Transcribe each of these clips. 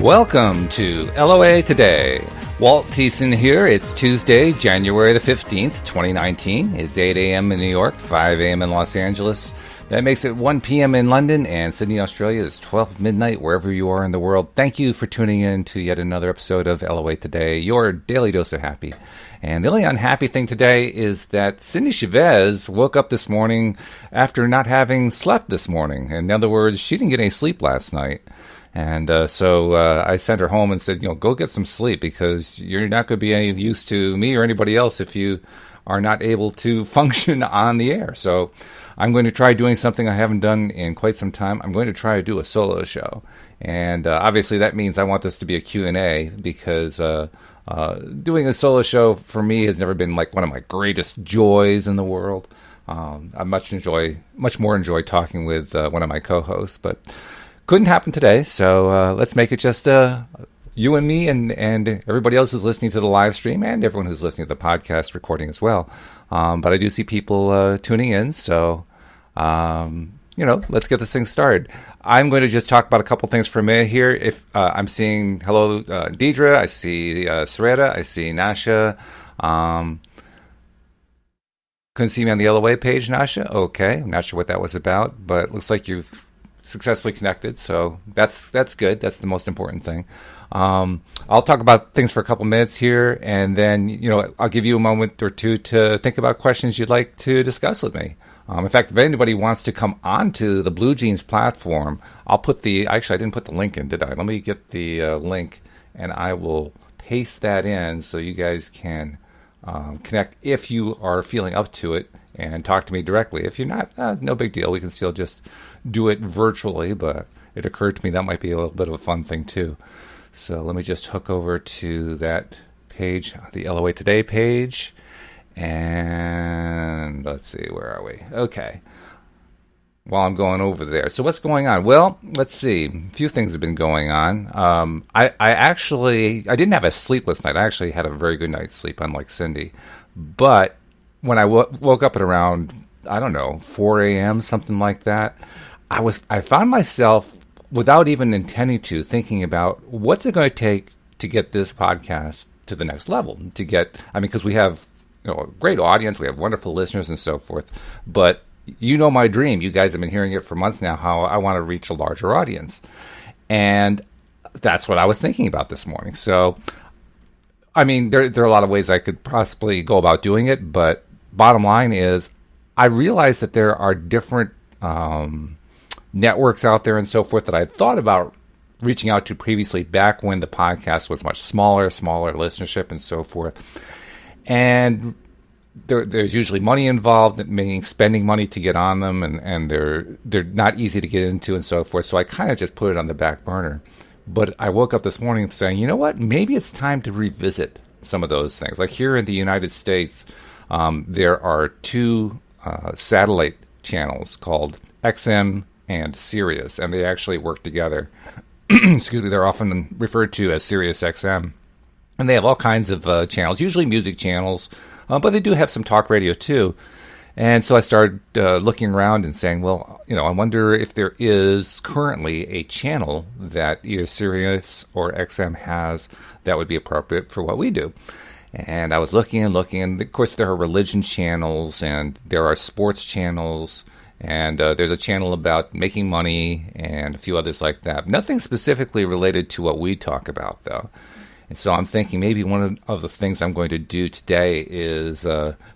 Welcome to LOA Today. Walt Thiessen here. It's Tuesday, January the 15th, 2019. It's 8 a.m. in New York, 5 a.m. in Los Angeles. That makes it 1 p.m. in London, and Sydney, Australia is 12 midnight wherever you are in the world. Thank you for tuning in to yet another episode of LOA Today, your daily dose of happy. And the only unhappy thing today is that Cindie Chavez woke up this morning after not having slept this morning. In other words, she didn't get any sleep last night. And so I sent her home and said, go get some sleep because you're not going to be any use to me or anybody else if you are not able to function on the air. So I'm going to try doing something I haven't done in quite some time. I'm going to try to do a solo show. And obviously that means I want this to be a Q&A because doing a solo show for me has never been like one of my greatest joys in the world. I much more enjoy talking with one of my co-hosts, but couldn't happen today, so let's make it just you and me and everybody else who's listening to the live stream and everyone who's listening to the podcast recording as well. But I do see people tuning in, so let's get this thing started. I'm going to just talk about a couple things for a minute here. If I'm seeing hello Deidre, I see Sarita, I see Nasha. Couldn't see me on the LOA page, Nasha. Okay, I'm not sure what that was about, but it looks like you've successfully connected, so that's good. That's the most important thing. I'll talk about things for a couple minutes here, and then I'll give you a moment or two to think about questions you'd like to discuss with me. In fact, if anybody wants to come onto the Blue Jeans platform, I'll put actually I didn't put the link in, did I? Let me get the link, and I will paste that in so you guys can connect if you are feeling up to it and talk to me directly. If you're not, no big deal. We can still just do it virtually, but it occurred to me that might be a little bit of a fun thing too. So let me just hook over to that page, the LOA Today page, and let's see, where are we? Okay. While I'm going over there. So what's going on? Well, let's see. A few things have been going on. I didn't have a sleepless night. I actually had a very good night's sleep, unlike Cindie. But when I woke up at around, 4 a.m., something like that, I found myself, without even intending to, thinking about what's it going to take to get this podcast to the next level. Because we have a great audience, we have wonderful listeners and so forth. But my dream. You guys have been hearing it for months now, how I want to reach a larger audience. And that's what I was thinking about this morning. So, there are a lot of ways I could possibly go about doing it, but bottom line is I realized that there are different networks out there and so forth that I thought about reaching out to previously, back when the podcast was much smaller listenership and so forth. And there's usually money involved, meaning spending money to get on them, and they're not easy to get into and so forth. So I kind of just put it on the back burner. But I woke up this morning saying, you know what? Maybe it's time to revisit some of those things. Like here in the United States, there are two satellite channels called XM and Sirius, and they actually work together. Excuse me, they're often referred to as Sirius XM. And they have all kinds of channels, usually music channels, but they do have some talk radio too. And so I started looking around and saying, well, I wonder if there is currently a channel that either Sirius or XM has that would be appropriate for what we do. And I was looking, and of course there are religion channels, and there are sports channels, and there's a channel about making money, and a few others like that. Nothing specifically related to what we talk about, though. And so I'm thinking maybe one of the things I'm going to do today is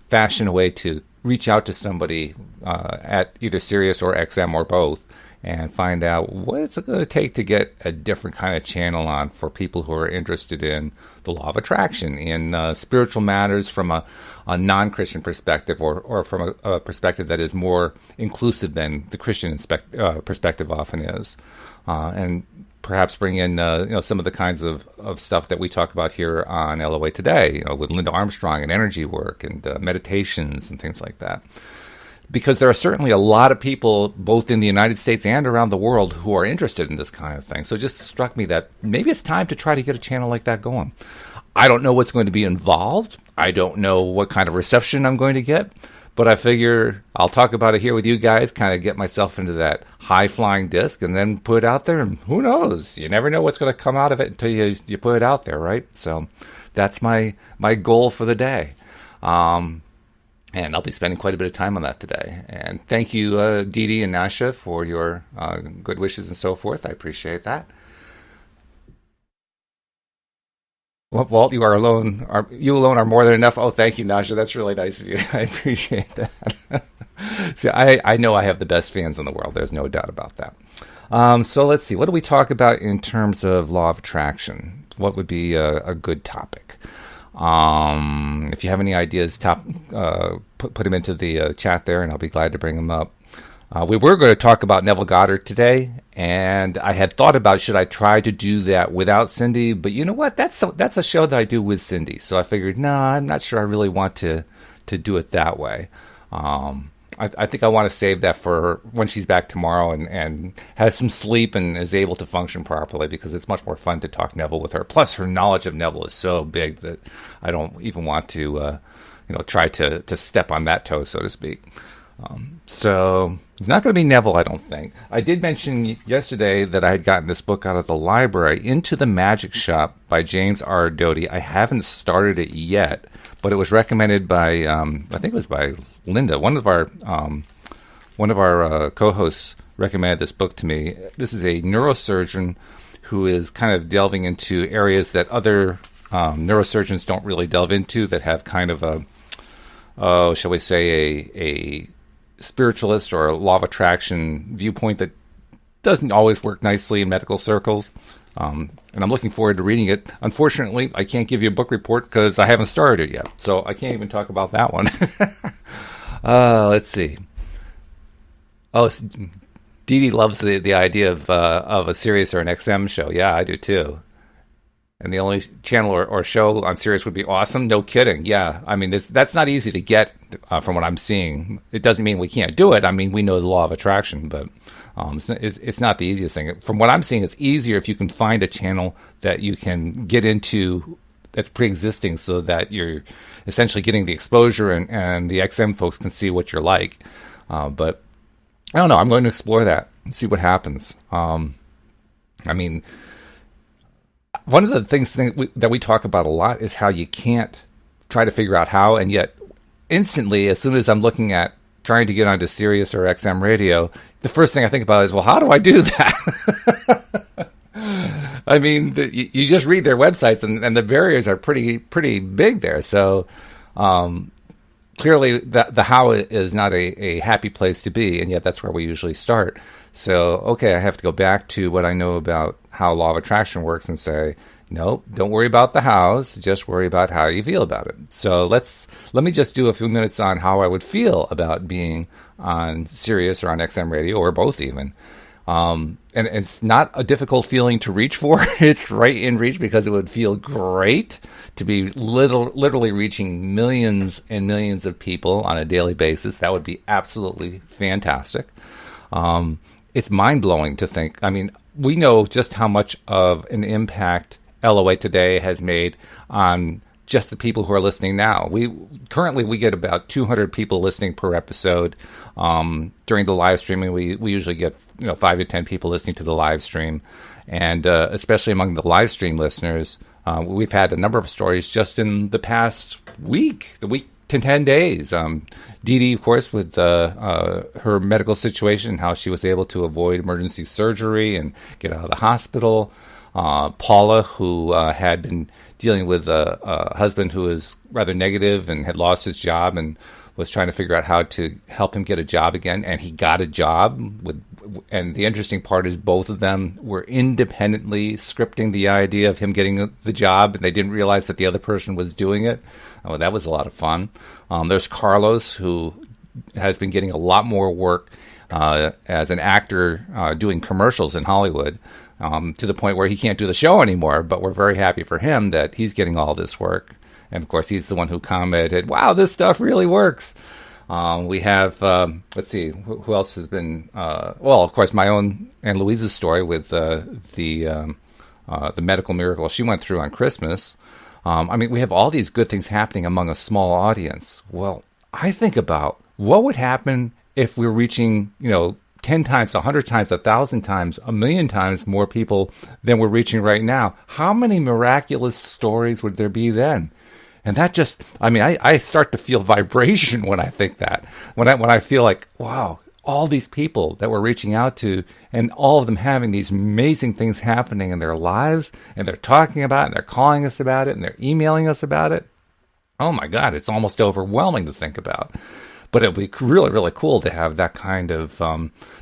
fashion a way to reach out to somebody at either Sirius or XM or both, and find out what it's going to take to get a different kind of channel on for people who are interested in the law of attraction, in spiritual matters from a non-Christian perspective, or from a perspective that is more inclusive than the Christian perspective often is. And perhaps bring in some of the kinds of stuff that we talk about here on LOA Today, with Linda Armstrong and energy work and meditations and things like that. Because there are certainly a lot of people, both in the United States and around the world, who are interested in this kind of thing. So it just struck me that maybe it's time to try to get a channel like that going. I don't know what's going to be involved. I don't know what kind of reception I'm going to get. But I figure I'll talk about it here with you guys, kind of get myself into that high-flying disc, and then put it out there. And who knows? You never know what's going to come out of it until you put it out there, right? So that's my goal for the day. And I'll be spending quite a bit of time on that today. And thank you, Dee Dee and Nasha, for your good wishes and so forth. I appreciate that. Well, Walt, you are alone. You alone are more than enough. Oh, thank you, Nasha. That's really nice of you. I appreciate that. See, I know I have the best fans in the world. There's no doubt about that. So let's see. What do we talk about in terms of law of attraction? What would be a good topic? If you have any ideas, put them into the chat there, and I'll be glad to bring them up. We were going to talk about Neville Goddard today, and I had thought about should I try to do that without Cindie, but you know what? That's a show that I do with Cindie, so I figured, no, I'm not sure I really want to do it that way. I think I want to save that for when she's back tomorrow and has some sleep and is able to function properly, because it's much more fun to talk Neville with her. Plus, her knowledge of Neville is so big that I don't even want to, try to step on that toe, so to speak. So it's not going to be Neville, I don't think. I did mention yesterday that I had gotten this book out of the library, Into the Magic Shop by James R. Doty. I haven't started it yet, but it was recommended by, I think it was by Linda, one of our co-hosts recommended this book to me. This is a neurosurgeon who is kind of delving into areas that other neurosurgeons don't really delve into, that have kind of shall we say, a spiritualist or a law of attraction viewpoint that doesn't always work nicely in medical circles. And I'm looking forward to reading it. Unfortunately, I can't give you a book report because I haven't started it yet, so I can't even talk about that one. Let's see. Oh, Dee Dee loves the idea of a Sirius or an XM show. Yeah, I do too. And the only channel or show on Sirius would be awesome. No kidding. Yeah, I mean, that's not easy to get from what I'm seeing. It doesn't mean we can't do it. I mean, we know the law of attraction, but it's not the easiest thing. From what I'm seeing, it's easier if you can find a channel that you can get into that's pre-existing, so that you're essentially getting the exposure and the XM folks can see what you're like. But I don't know. I'm going to explore that and see what happens. I mean, one of the things that we talk about a lot is how you can't try to figure out how, and yet instantly, as soon as I'm looking at trying to get onto Sirius or XM radio, the first thing I think about is, well, how do I do that? I mean, you just read their websites, and the barriers are pretty big there. So clearly, the how is not a happy place to be, and yet that's where we usually start. So, okay, I have to go back to what I know about how law of attraction works and say, nope, don't worry about the hows, just worry about how you feel about it. So let me just do a few minutes on how I would feel about being on Sirius or on XM radio, or both even. And it's not a difficult feeling to reach for. It's right in reach, because it would feel great to be literally reaching millions and millions of people on a daily basis. That would be absolutely fantastic. It's mind-blowing to think. I mean, we know just how much of an impact LOA Today has made on just the people who are listening now. We get about 200 people listening per episode. During the live streaming, we usually get 5 to 10 people listening to the live stream, and especially among the live stream listeners, we've had a number of stories just in the past week to 10 days. Dee Dee, of course, with her medical situation, how she was able to avoid emergency surgery and get out of the hospital. Paula, who had been dealing with a husband who was rather negative and had lost his job and was trying to figure out how to help him get a job again, and he got a job. And the interesting part is both of them were independently scripting the idea of him getting the job, and they didn't realize that the other person was doing it. Oh, that was a lot of fun. There's Carlos, who has been getting a lot more work as an actor doing commercials in Hollywood, to the point where he can't do the show anymore, but we're very happy for him that he's getting all this work. And, of course, he's the one who commented, wow, this stuff really works. We have, let's see, who else has been, well, of course, my own and Louise's story with the medical miracle she went through on Christmas. I mean, we have all these good things happening among a small audience. Well, I think about what would happen if we're reaching, 10 times, 100 times, 1,000 times, 1,000,000 times more people than we're reaching right now? How many miraculous stories would there be then? And that just, I start to feel vibration when I think that. When I feel like, wow, all these people that we're reaching out to, and all of them having these amazing things happening in their lives, and they're talking about it, and they're calling us about it, and they're emailing us about it. Oh my God, it's almost overwhelming to think about. But it would be really, really cool to have that kind of,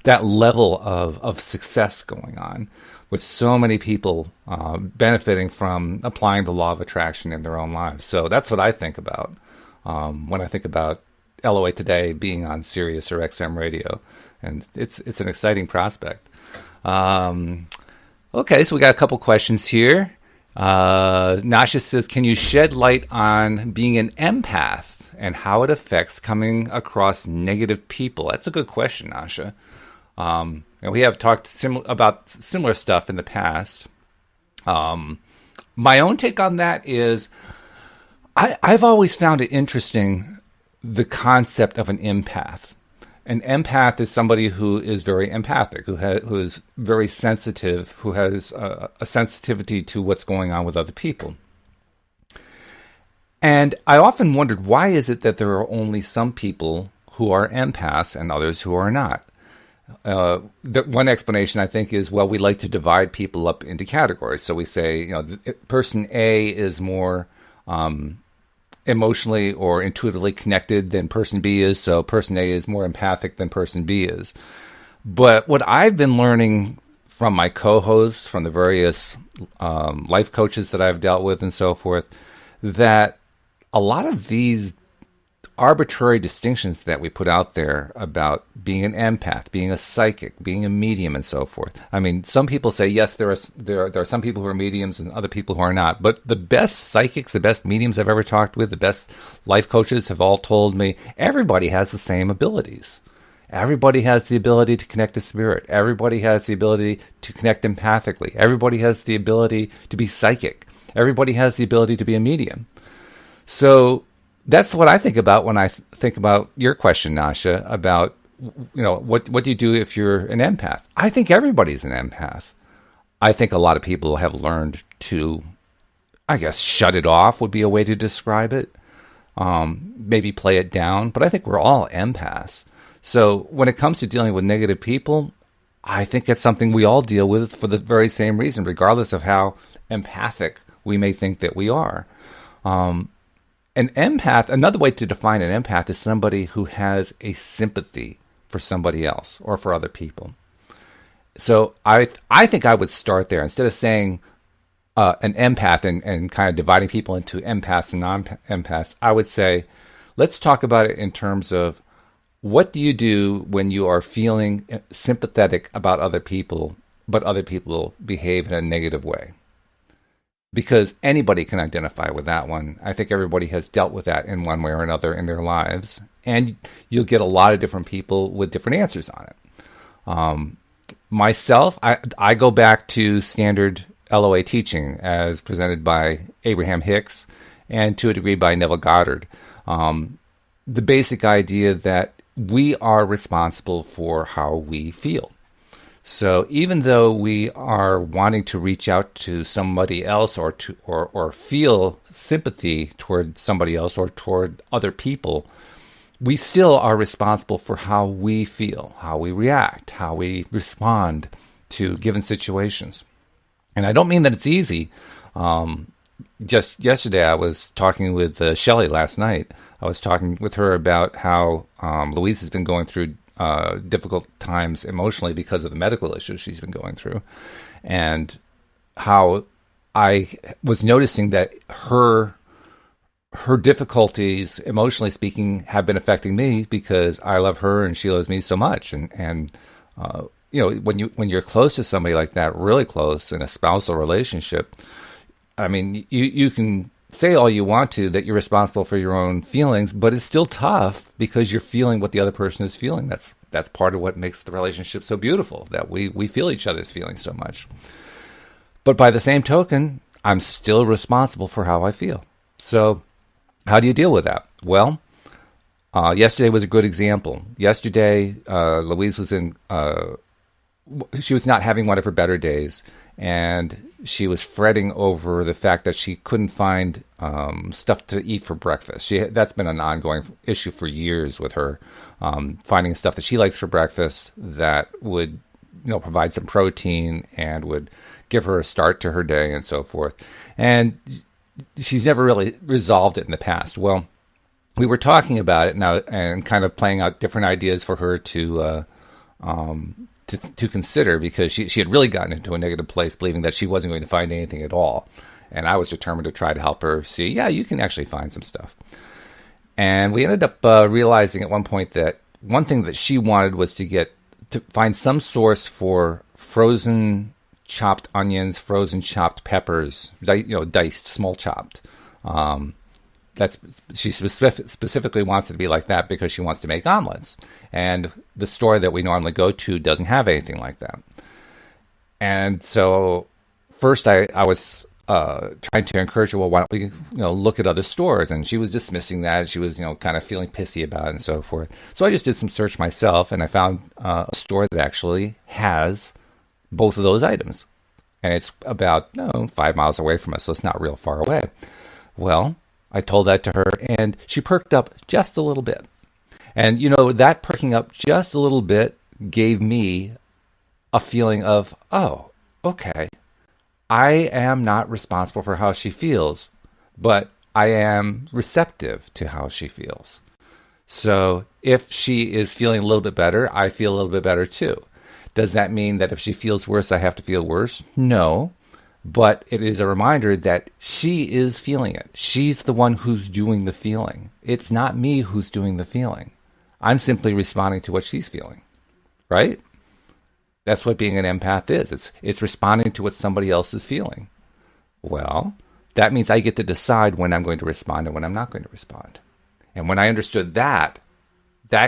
that level of success going on, with so many people benefiting from applying the law of attraction in their own lives. So that's what I think about when I think about LOA Today being on Sirius or XM radio. And it's an exciting prospect. Okay, so we got a couple questions here. Nasha says, can you shed light on being an empath and how it affects coming across negative people? That's a good question, Nasha. And we have talked about similar stuff in the past. My own take on that is I've always found it interesting, the concept of an empath. An empath is somebody who is very empathic, who is very sensitive, who has a sensitivity to what's going on with other people. And I often wondered, why is it that there are only some people who are empaths and others who are not? The one explanation, I think, is, well, we like to divide people up into categories. So we say, person A is more emotionally or intuitively connected than person B is, so person A is more empathic than person B is. But what I've been learning from my co-hosts, from the various life coaches that I've dealt with and so forth, that a lot of these arbitrary distinctions that we put out there about being an empath, being a psychic, being a medium, and so forth. Some people say, yes, there are some people who are mediums and other people who are not. But the best psychics, the best mediums I've ever talked with, the best life coaches have all told me everybody has the same abilities. Everybody has the ability to connect to spirit. Everybody has the ability to connect empathically. Everybody has the ability to be psychic. Everybody has the ability to be a medium. So that's what I think about when I think about your question, Nasha, about, what do you do if you're an empath? I think everybody's an empath. I think a lot of people have learned to, I guess, shut it off would be a way to describe it. Maybe play it down, but I think we're all empaths. So when it comes to dealing with negative people, I think it's something we all deal with for the very same reason, regardless of how empathic we may think that we are. An empath, another way to define an empath is somebody who has a sympathy for somebody else or for other people. So I think I would start there. Instead of saying an empath and kind of dividing people into empaths and non-empaths, I would say, let's talk about it in terms of, what do you do when you are feeling sympathetic about other people, but other people behave in a negative way? Because anybody can identify with that one. I think everybody has dealt with that in one way or another in their lives. And you'll get a lot of different people with different answers on it. Myself, I go back to standard LOA teaching as presented by Abraham Hicks and to a degree by Neville Goddard. The basic idea that we are responsible for how we feel. So even though we are wanting to reach out to somebody else or feel sympathy toward somebody else or toward other people, we still are responsible for how we feel, how we react, how we respond to given situations. And I don't mean that it's easy. Just yesterday, I was talking with Shelley last night. I was talking with her about how Louise has been going through difficult times emotionally because of the medical issues she's been going through, and how I was noticing that her difficulties, emotionally speaking, have been affecting me because I love her and she loves me so much. And when you're close to somebody like that, really close in a spousal relationship, you can say all you want to that you're responsible for your own feelings, but it's still tough because you're feeling what the other person is feeling. That's part of what makes the relationship so beautiful, that we feel each other's feelings so much. But by the same token, I'm still responsible for how I feel. So how do you deal with that? Well, Yesterday was a good example. Yesterday, Louise was she was not having one of her better days, and she was fretting over the fact that she couldn't find stuff to eat for breakfast. That's been an ongoing issue for years with her, finding stuff that she likes for breakfast that would, provide some protein and would give her a start to her day and so forth. And she's never really resolved it in the past. Well, we were talking about it now and kind of playing out different ideas for her to consider, because she had really gotten into a negative place, believing that she wasn't going to find anything at all. And I was determined to try to help her see, you can actually find some stuff. And we ended up realizing at one point that one thing that she wanted was to find some source for frozen chopped onions, frozen chopped peppers, diced, small chopped. She specifically wants it to be like that because she wants to make omelets. And the store that we normally go to doesn't have anything like that. And so first I was trying to encourage her, well, why don't we look at other stores? And she was dismissing that. She was kind of feeling pissy about it and so forth. So I just did some search myself, and I found a store that actually has both of those items. And it's about 5 miles away from us, so it's not real far away. Well, I told that to her, and she perked up just a little bit. And, that perking up just a little bit gave me a feeling of, oh, okay, I am not responsible for how she feels, but I am receptive to how she feels. So if she is feeling a little bit better, I feel a little bit better too. Does that mean that if she feels worse, I have to feel worse? No. But it is a reminder that she is feeling it. She's the one who's doing the feeling. It's not me who's doing the feeling. I'm simply responding to what she's feeling, right? That's what being an empath is. It's responding to what somebody else is feeling. Well, that means I get to decide when I'm going to respond and when I'm not going to respond. And when I understood that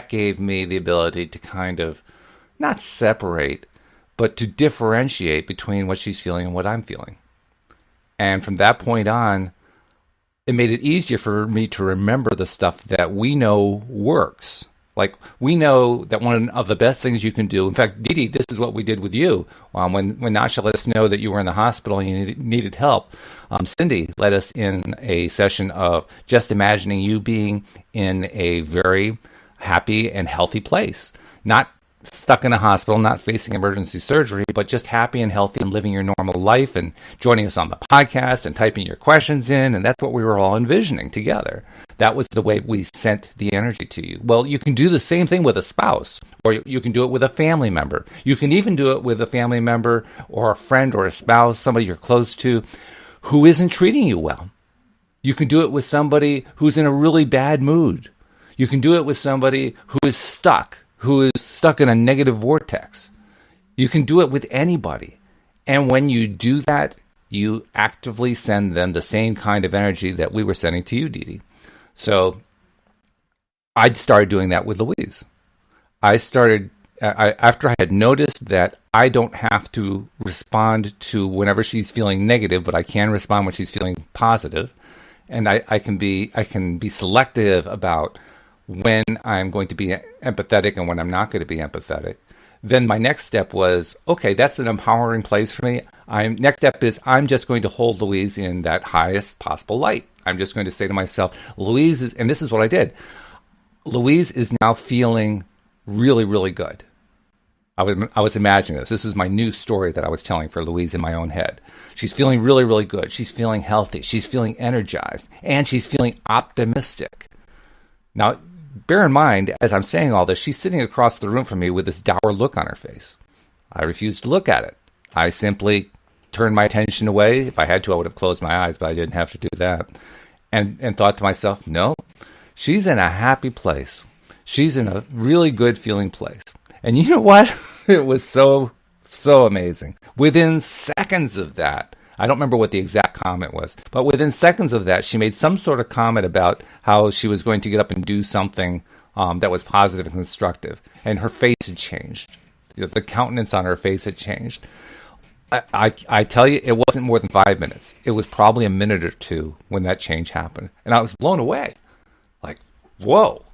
gave me the ability to kind of not separate, but to differentiate between what she's feeling and what I'm feeling. And from that point on, it made it easier for me to remember the stuff that we know works. Like, we know that one of the best things you can do, in fact, Dee Dee, this is what we did with you. When Nasha let us know that you were in the hospital and you needed help, Cindie led us in a session of just imagining you being in a very happy and healthy place. Not stuck in a hospital, not facing emergency surgery, but just happy and healthy and living your normal life and joining us on the podcast and typing your questions in. And that's what we were all envisioning together. That was the way we sent the energy to you. Well, you can do the same thing with a spouse, or you can do it with a family member. You can even do it with a family member or a friend or a spouse, somebody you're close to, who isn't treating you well. You can do it with somebody who's in a really bad mood. You can do it with somebody who is stuck in a negative vortex. You can do it with anybody. And when you do that, you actively send them the same kind of energy that we were sending to you, Dee Dee. So I started doing that with Louise. After I had noticed that I don't have to respond to whenever she's feeling negative, but I can respond when she's feeling positive. And I can be selective about when I'm going to be empathetic and when I'm not going to be empathetic. Then my next step was, okay, that's an empowering place for me. Next step is I'm just going to hold Louise in that highest possible light. I'm just going to say to myself, Louise is, and this is what I did. Louise is now feeling really, really good. I was imagining this. This is my new story that I was telling for Louise in my own head. She's feeling really, really good. She's feeling healthy. She's feeling energized. And she's feeling optimistic. Now, bear in mind, as I'm saying all this, she's sitting across the room from me with this dour look on her face. I refused to look at it. I simply turned my attention away. If I had to, I would have closed my eyes, but I didn't have to do that. And thought to myself, no, she's in a happy place. She's in a really good feeling place. And you know what? It was so amazing. Within seconds of that, I don't remember what the exact comment was, but within seconds of that, she made some sort of comment about how she was going to get up and do something that was positive and constructive. And her face had changed. The countenance on her face had changed. I tell you, it wasn't more than 5 minutes. It was probably a minute or two when that change happened. And I was blown away. Like, whoa,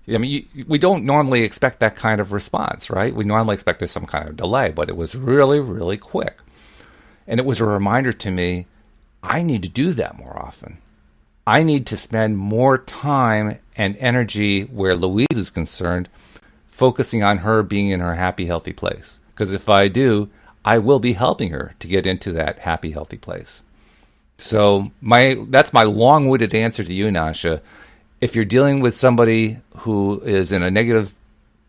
I mean, we don't normally expect that kind of response, right? We normally expect there's some kind of delay, but it was really, really quick. And it was a reminder to me, I need to do that more often. I need to spend more time and energy where Louise is concerned, focusing on her being in her happy, healthy place. Because if I do, I will be helping her to get into that happy, healthy place. So that's my long-winded answer to you, Nasha. If you're dealing with somebody who is in a negative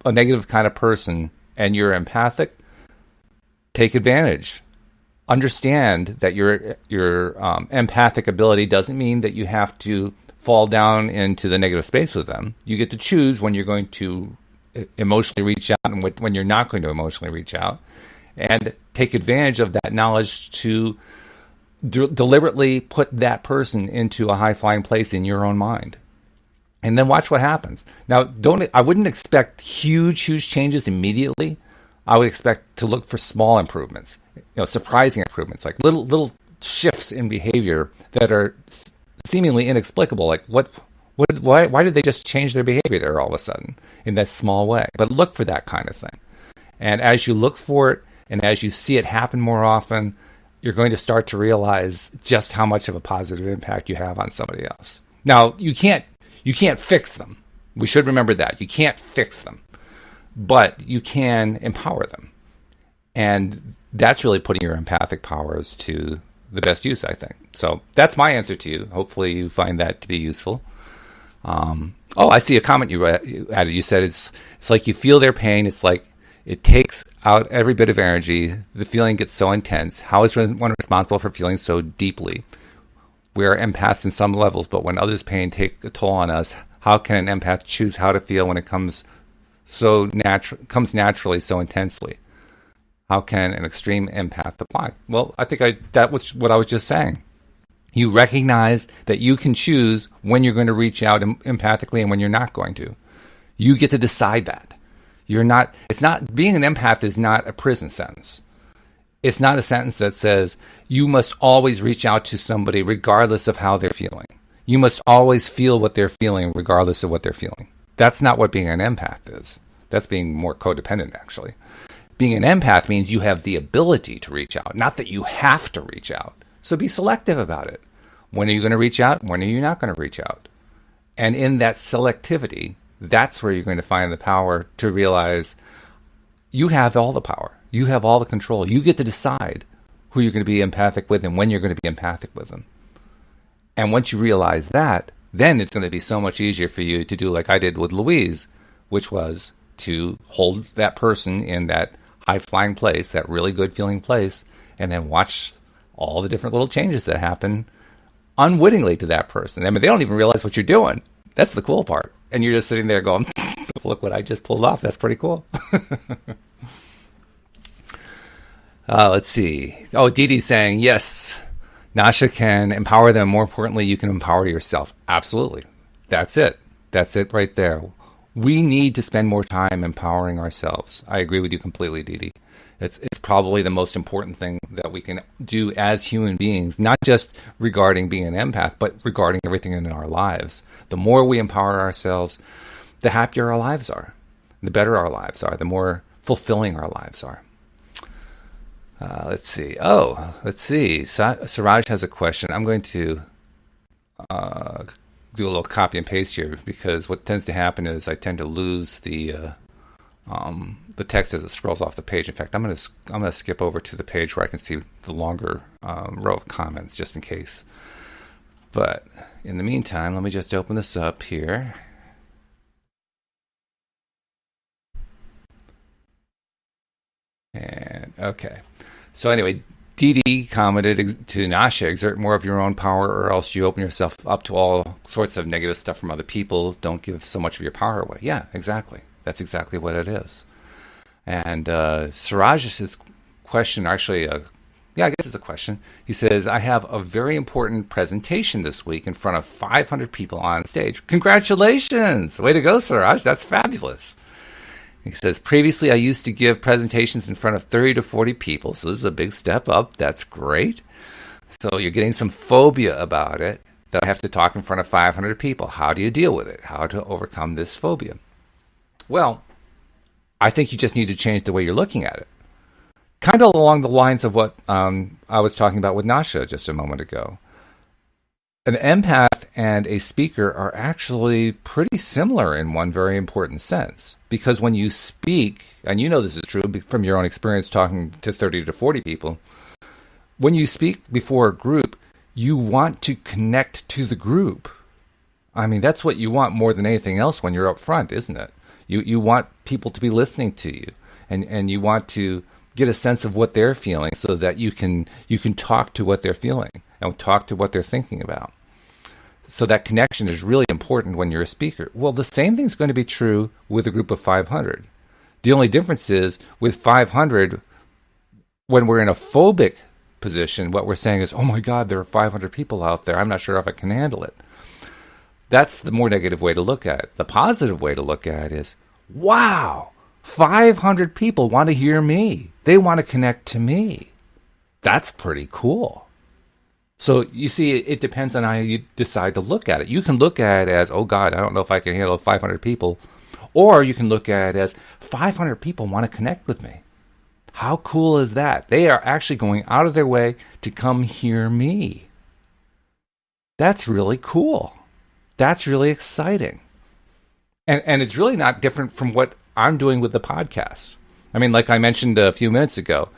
kind of person and you're empathic, take advantage. Understand that your empathic ability doesn't mean that you have to fall down into the negative space with them. You get to choose when you're going to emotionally reach out and when you're not going to emotionally reach out, and take advantage of that knowledge to deliberately put that person into a high-flying place in your own mind. And then watch what happens. Now, I wouldn't expect huge changes immediately. I would expect to look for small improvements, surprising improvements, like little shifts in behavior that are seemingly inexplicable. Like why did they just change their behavior there all of a sudden in that small way? But look for that kind of thing. And as you look for it and as you see it happen more often, you're going to start to realize just how much of a positive impact you have on somebody else. Now, you can't fix them. We should remember that. You can't fix them. But you can empower them. And that's really putting your empathic powers to the best use, I think. So that's my answer to you. Hopefully you find that to be useful. I see a comment you added. You said it's like you feel their pain. It's like it takes out every bit of energy. The feeling gets so intense. How is one responsible for feeling so deeply? We are empaths in some levels, but when others' pain take a toll on us, how can an empath choose how to feel when it comes naturally so intensely? How can an extreme empath apply? Well, I think that was what I was just saying. You recognize that you can choose when you're going to reach out empathically and when you're not going to. You get to decide that. Being an empath is not a prison sentence. It's not a sentence that says you must always reach out to somebody regardless of how they're feeling. You must always feel what they're feeling regardless of what they're feeling. That's not what being an empath is. That's being more codependent, actually. Being an empath means you have the ability to reach out, not that you have to reach out. So be selective about it. When are you going to reach out? When are you not going to reach out? And in that selectivity, that's where you're going to find the power to realize you have all the power. You have all the control. You get to decide who you're going to be empathic with and when you're going to be empathic with them. And once you realize that, then it's going to be so much easier for you to do like I did with Louise, which was to hold that person in that high-flying place, that really good-feeling place, and then watch all the different little changes that happen unwittingly to that person. I mean, they don't even realize what you're doing. That's the cool part. And you're just sitting there going, look what I just pulled off. That's pretty cool. Let's see. Oh, Dee Dee's saying, yes, Nasha can empower them. More importantly, you can empower yourself. Absolutely. That's it. That's it right there. We need to spend more time empowering ourselves. I agree with you completely, Dee Dee. It's probably the most important thing that we can do as human beings, not just regarding being an empath, but regarding everything in our lives. The more we empower ourselves, the happier our lives are, the better our lives are, the more fulfilling our lives are. Let's see. Siraj has a question. I'm going to do a little copy and paste here because what tends to happen is I tend to lose the text as it scrolls off the page. In fact, I'm gonna skip over to the page where I can see the longer row of comments just in case. But in the meantime, let me just open this up here. And okay. So anyway, Dee Dee commented to Nasha, exert more of your own power or else you open yourself up to all sorts of negative stuff from other people. Don't give so much of your power away. Yeah, exactly. That's exactly what it is. And Siraj's question, actually, I guess it's a question. He says, I have a very important presentation this week in front of 500 people on stage. Congratulations! Way to go, Siraj. That's fabulous. He says, previously I used to give presentations in front of 30 to 40 people, so this is a big step up. That's great. So you're getting some phobia about it. that I have to talk in front of 500 people. How do you deal with it? How to overcome this phobia? Well, I think you just need to change the way you're looking at it. Kind of along the lines of what I was talking about with Nasha just a moment ago. An empath and a speaker are actually pretty similar in one very important sense. Because when you speak, and you know this is true from your own experience talking to 30 to 40 people, when you speak before a group, you want to connect to the group. I mean, that's what you want more than anything else when you're up front, isn't it? You want people to be listening to you, and you want to get a sense of what they're feeling so that you can talk to what they're feeling and talk to what they're thinking about. So that connection is really important when you're a speaker. Well, the same thing's going to be true with a group of 500. The only difference is with 500, when we're in a phobic position, what we're saying is, oh my God, there are 500 people out there. I'm not sure if I can handle it. That's the more negative way to look at it. The positive way to look at it is, wow, 500 people want to hear me. They want to connect to me. That's pretty cool. So you see, it depends on how you decide to look at it. You can look at it as, oh God, I don't know if I can handle 500 people. Or you can look at it as 500 people want to connect with me. How cool is that? They are actually going out of their way to come hear me. That's really cool. That's really exciting. And it's really not different from what I'm doing with the podcast. I mean, like I mentioned a few minutes ago,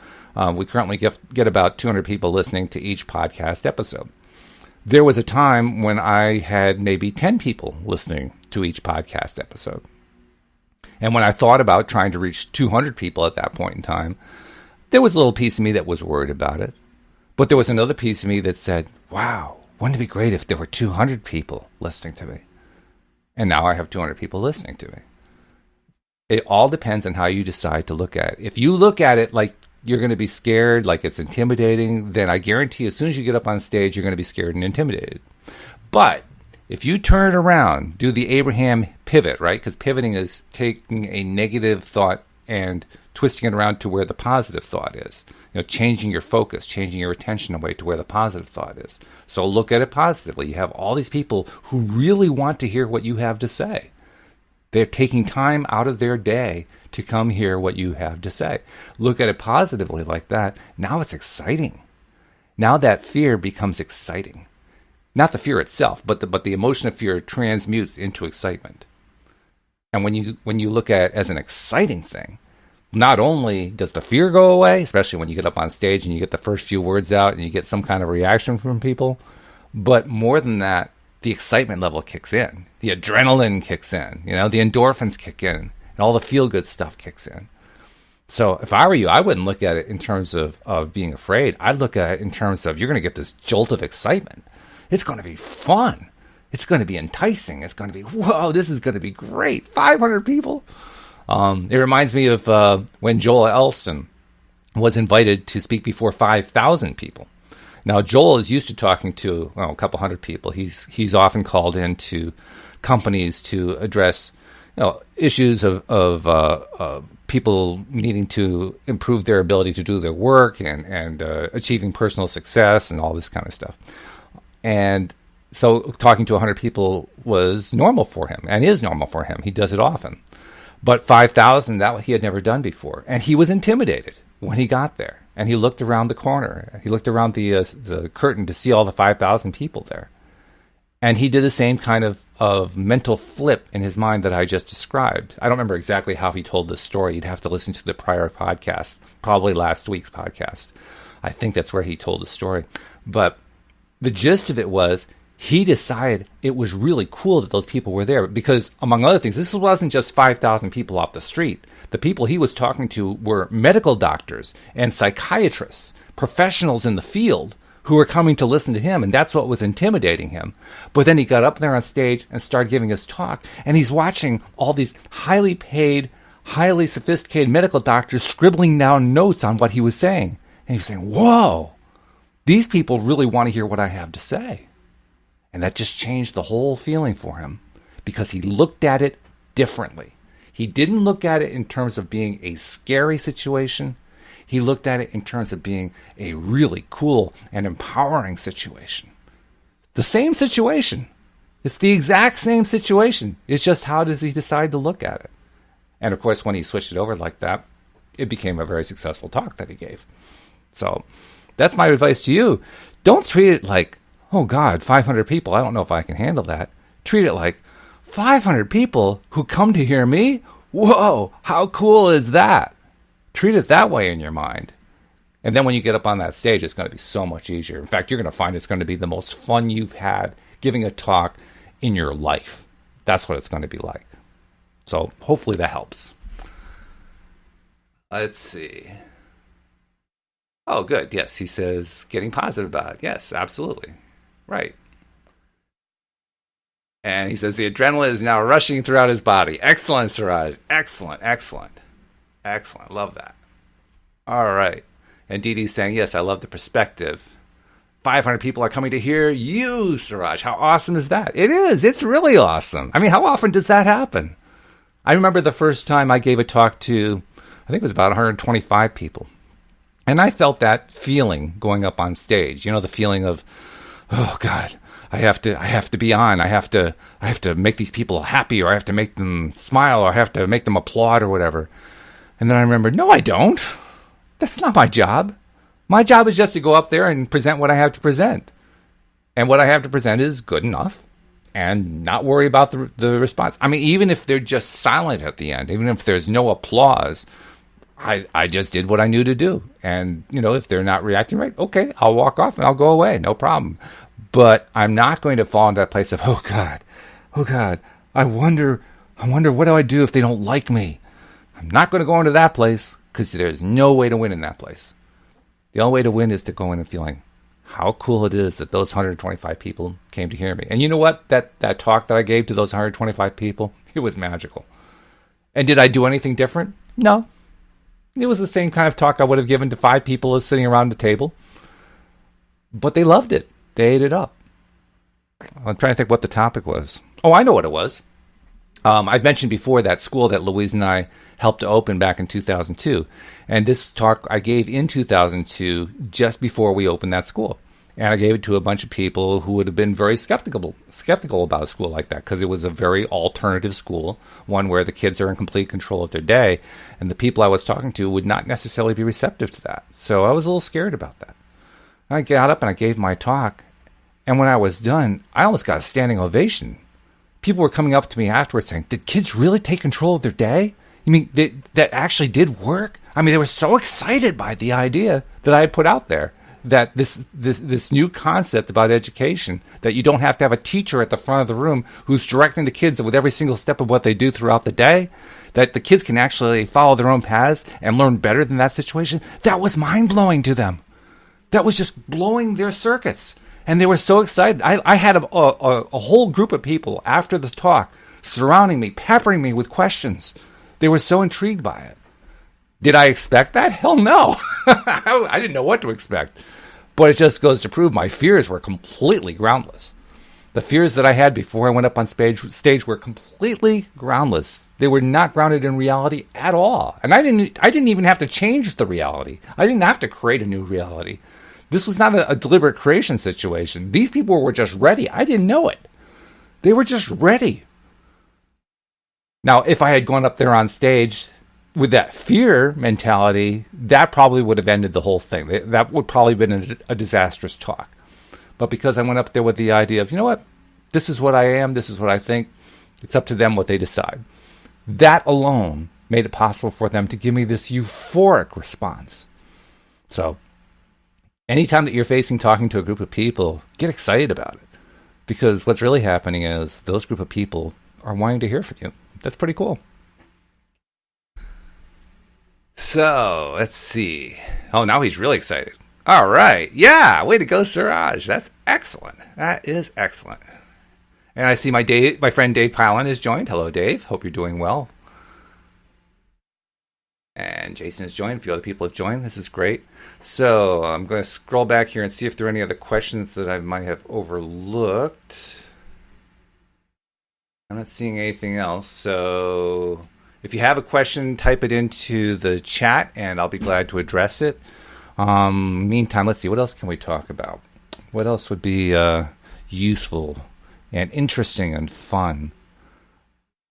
we currently get about 200 people listening to each podcast episode. There was a time when I had maybe 10 people listening to each podcast episode. And when I thought about trying to reach 200 people at that point in time, there was a little piece of me that was worried about it. But there was another piece of me that said, wow, wouldn't it be great if there were 200 people listening to me? And now I have 200 people listening to me. It all depends on how you decide to look at it. If you look at it like you're going to be scared, like it's intimidating, then I guarantee you, as soon as you get up on stage, you're going to be scared and intimidated. But if you turn it around, do the Abraham pivot, right? Because pivoting is taking a negative thought and twisting it around to where the positive thought is. You know, changing your focus, changing your attention away to where the positive thought is. So look at it positively. You have all these people who really want to hear what you have to say. They're taking time out of their day to come hear what you have to say. Look at it positively like that. Now it's exciting. Now that fear becomes exciting. Not the fear itself, but the emotion of fear transmutes into excitement. And when you look at it as an exciting thing, not only does the fear go away, especially when you get up on stage and you get the first few words out and you get some kind of reaction from people, but more than that, the excitement level kicks in. The adrenaline kicks in. You know, the endorphins kick in. And all the feel-good stuff kicks in. So if I were you, I wouldn't look at it in terms of being afraid. I'd look at it in terms of you're going to get this jolt of excitement. It's going to be fun. It's going to be enticing. It's going to be, whoa, this is going to be great. 500 people. It reminds me of when Joel Elston was invited to speak before 5,000 people. Now, Joel is used to talking to a couple hundred people. He's often called into companies to address issues of people needing to improve their ability to do their work and achieving personal success and all this kind of stuff. And so talking to 100 people was normal for him and is normal for him. He does it often. But 5,000, that he had never done before. And he was intimidated when he got there. And he looked around the corner. He looked around the curtain to see all the 5,000 people there. And he did the same kind of mental flip in his mind that I just described. I don't remember exactly how he told the story. You'd have to listen to the prior podcast, probably last week's podcast. I think that's where he told the story. But the gist of it was he decided it was really cool that those people were there because, among other things, this wasn't just 5,000 people off the street. The people he was talking to were medical doctors and psychiatrists, professionals in the field who were coming to listen to him, and that's what was intimidating him. But then he got up there on stage and started giving his talk, and he's watching all these highly paid, highly sophisticated medical doctors scribbling down notes on what he was saying. And he was saying, whoa, these people really want to hear what I have to say. And that just changed the whole feeling for him because he looked at it differently. He didn't look at it in terms of being a scary situation. He looked at it in terms of being a really cool and empowering situation. The same situation. It's the exact same situation. It's just how does he decide to look at it? And of course, when he switched it over like that, it became a very successful talk that he gave. So that's my advice to you. Don't treat it like, oh God, 500 people. I don't know if I can handle that. Treat it like 500 people who come to hear me? Whoa, how cool is that? Treat it that way in your mind. And then when you get up on that stage, it's going to be so much easier. In fact, you're going to find it's going to be the most fun you've had giving a talk in your life. That's what it's going to be like. So hopefully that helps. Let's see. Oh, good. Yes, he says getting positive about it. Yes, absolutely. Right. And he says the adrenaline is now rushing throughout his body. Excellent, Siraj. Excellent, excellent. Excellent. Love that. All right. And Dee Dee's saying, yes, I love the perspective. 500 people are coming to hear you, Siraj. How awesome is that? It is. It's really awesome. I mean, how often does that happen? I remember the first time I gave a talk to, I think it was about 125 people. And I felt that feeling going up on stage. You know, the feeling of, oh God, I have to be on. I have to make these people happy, or I have to make them smile, or I have to make them applaud or whatever. And then I remembered, no, I don't. That's not my job. My job is just to go up there and present what I have to present. And what I have to present is good enough, and not worry about the response. I mean, even if they're just silent at the end, even if there's no applause, I just did what I knew to do. And, you know, if they're not reacting right, okay, I'll walk off and I'll go away. No problem. But I'm not going to fall into that place of, oh God, I wonder what do I do if they don't like me? I'm not going to go into that place, because there's no way to win in that place. The only way to win is to go in and feeling how cool it is that those 125 people came to hear me. And you know what? That talk that I gave to those 125 people, it was magical. And did I do anything different? No. It was the same kind of talk I would have given to 5 people sitting around the table. But they loved it. They ate it up. I'm trying to think what the topic was. Oh, I know what it was. I've mentioned before that school that Louise and I helped to open back in 2002. And this talk I gave in 2002 just before we opened that school. And I gave it to a bunch of people who would have been very skeptical about a school like that, because it was a very alternative school, one where the kids are in complete control of their day. And the people I was talking to would not necessarily be receptive to that. So I was a little scared about that. I got up and I gave my talk. And when I was done, I almost got a standing ovation. People were coming up to me afterwards saying, did kids really take control of their day? You mean that actually did work? I mean, they were so excited by the idea that I had put out there, that this new concept about education, that you don't have to have a teacher at the front of the room who's directing the kids with every single step of what they do throughout the day, that the kids can actually follow their own paths and learn better than that situation. That was mind-blowing to them. That was just blowing their circuits. And they were so excited. I had a whole group of people after the talk surrounding me, peppering me with questions. They were so intrigued by it. Did I expect that? Hell no. I didn't know what to expect. But it just goes to prove my fears were completely groundless. The fears that I had before I went up on stage were completely groundless. They were not grounded in reality at all. And I didn't even have to change the reality. I didn't have to create a new reality. This was not a deliberate creation situation. These people were just ready. I didn't know it. They were just ready. Now, if I had gone up there on stage with that fear mentality, that probably would have ended the whole thing. That would probably have been a disastrous talk. But because I went up there with the idea of, you know what, this is what I am, this is what I think, it's up to them what they decide. That alone made it possible for them to give me this euphoric response. So, anytime that you're talking to a group of people, get excited about it. Because what's really happening is those group of people are wanting to hear from you. That's pretty cool. So, let's see. Oh, now he's really excited. All right. Yeah, way to go, Siraj. That's excellent. That is excellent. And I see my friend Dave Pilon has joined. Hello, Dave. Hope you're doing well. And Jason has joined. A few other people have joined. This is great. So I'm going to scroll back here and see if there are any other questions that I might have overlooked. I'm not seeing anything else. So if you have a question, type it into the chat and I'll be glad to address it. Meantime, let's see. What else can we talk about? What else would be useful and interesting and fun.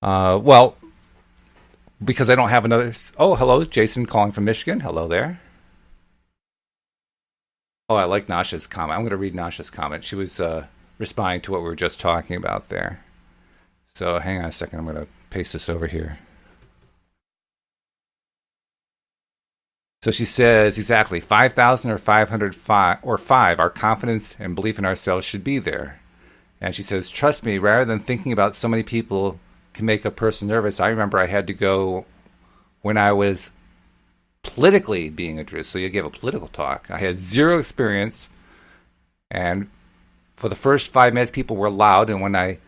Well, because I don't have another. Oh, hello, Jason calling from Michigan. Hello there. Oh, I like Nasha's comment. I'm going to read Nasha's comment. She was responding to what we were just talking about there. So hang on a second. I'm going to paste this over here. So she says exactly 5,000 or 505 or 5. Our confidence and belief in ourselves should be there. And she says, trust me, rather than thinking about so many people can make a person nervous. I remember I had to go when I was politically being introduced. So you gave a political talk. I had zero experience. And for the first 5 minutes, people were loud. And when I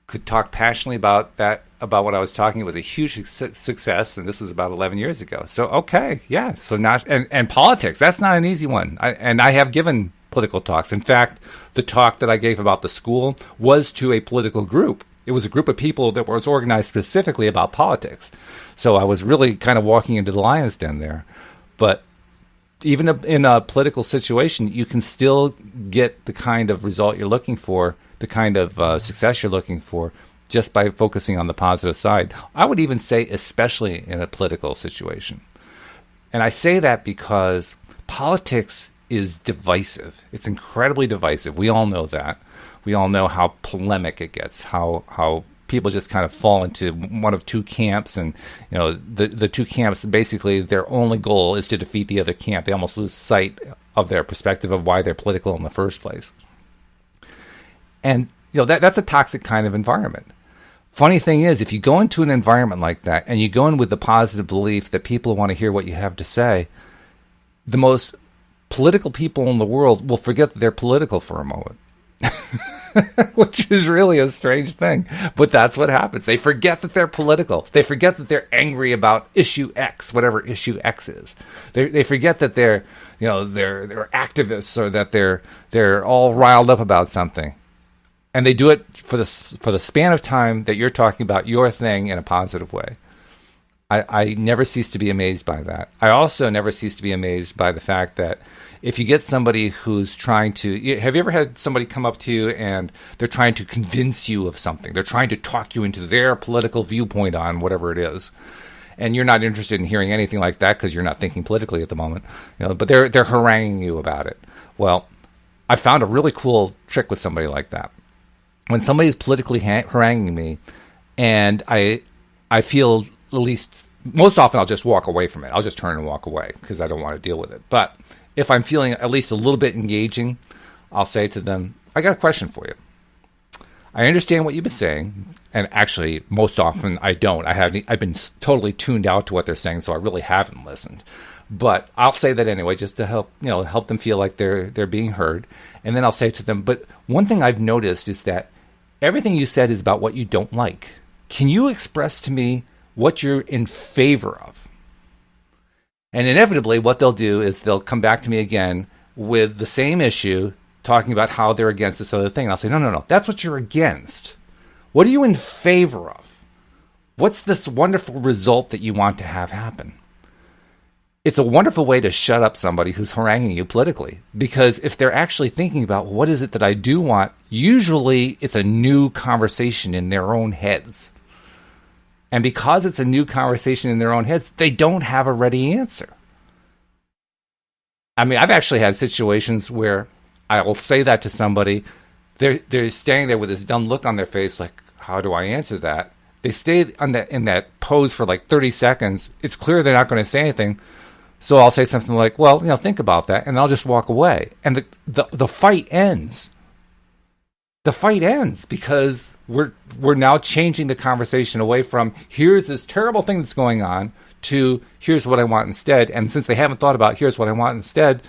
could talk passionately about what I was talking, it was a huge success. And this was about 11 years ago. So, okay. Yeah. So not, and politics, that's not an easy one. I have given political talks. In fact, the talk that I gave about the school was to a political group. It was a group of people that was organized specifically about politics. So I was really kind of walking into the lion's den there. But even in a political situation, you can still get the kind of result you're looking for, the kind of success you're looking for, just by focusing on the positive side. I would even say especially in a political situation. And I say that because politics is divisive. It's incredibly divisive. We all know that. We all know how polemic it gets, how people just kind of fall into one of two camps, and the two camps, basically their only goal is to defeat the other camp. They almost lose sight of their perspective of why they're political in the first place. And that's a toxic kind of environment. Funny thing is, if you go into an environment like that and you go in with the positive belief that people want to hear what you have to say, the most political people in the world will forget that they're political for a moment. Which is really a strange thing, but that's what happens. They forget that they're political. They forget that they're angry about issue X, whatever issue X is. They forget that they're activists, or that they're all riled up about something, and they do it for the span of time that you're talking about your thing in a positive way. I never cease to be amazed by that. I also never cease to be amazed by the fact that if you get somebody who's trying to... Have you ever had somebody come up to you and they're trying to convince you of something? They're trying to talk you into their political viewpoint on whatever it is. And you're not interested in hearing anything like that because you're not thinking politically at the moment. But they're haranguing you about it. Well, I found a really cool trick with somebody like that. When somebody's politically haranguing me, and I feel, at least most often, I'll just walk away from it. I'll just turn and walk away because I don't want to deal with it. But if I'm feeling at least a little bit engaging, I'll say to them, I got a question for you. I understand what you've been saying, and actually, most often I don't. I've been totally tuned out to what they're saying, so I really haven't listened. But I'll say that anyway, just to help them feel like they're being heard. And then I'll say to them, but one thing I've noticed is that everything you said is about what you don't like. Can you express to me what you're in favor of? And inevitably, what they'll do is they'll come back to me again with the same issue, talking about how they're against this other thing. And I'll say, no, that's what you're against. What are you in favor of? What's this wonderful result that you want to have happen? It's a wonderful way to shut up somebody who's haranguing you politically. Because if they're actually thinking about what is it that I do want, usually it's a new conversation in their own heads. And because it's a new conversation in their own heads, they don't have a ready answer. I mean, I've actually had situations where I will say that to somebody. They're standing there with this dumb look on their face, like, how do I answer that? They stay in that pose for like 30 seconds. It's clear they're not going to say anything. So I'll say something like, well, think about that. And I'll just walk away. And the fight ends. The fight ends because we're now changing the conversation away from here's this terrible thing that's going on to here's what I want instead. And since they haven't thought about here's what I want instead,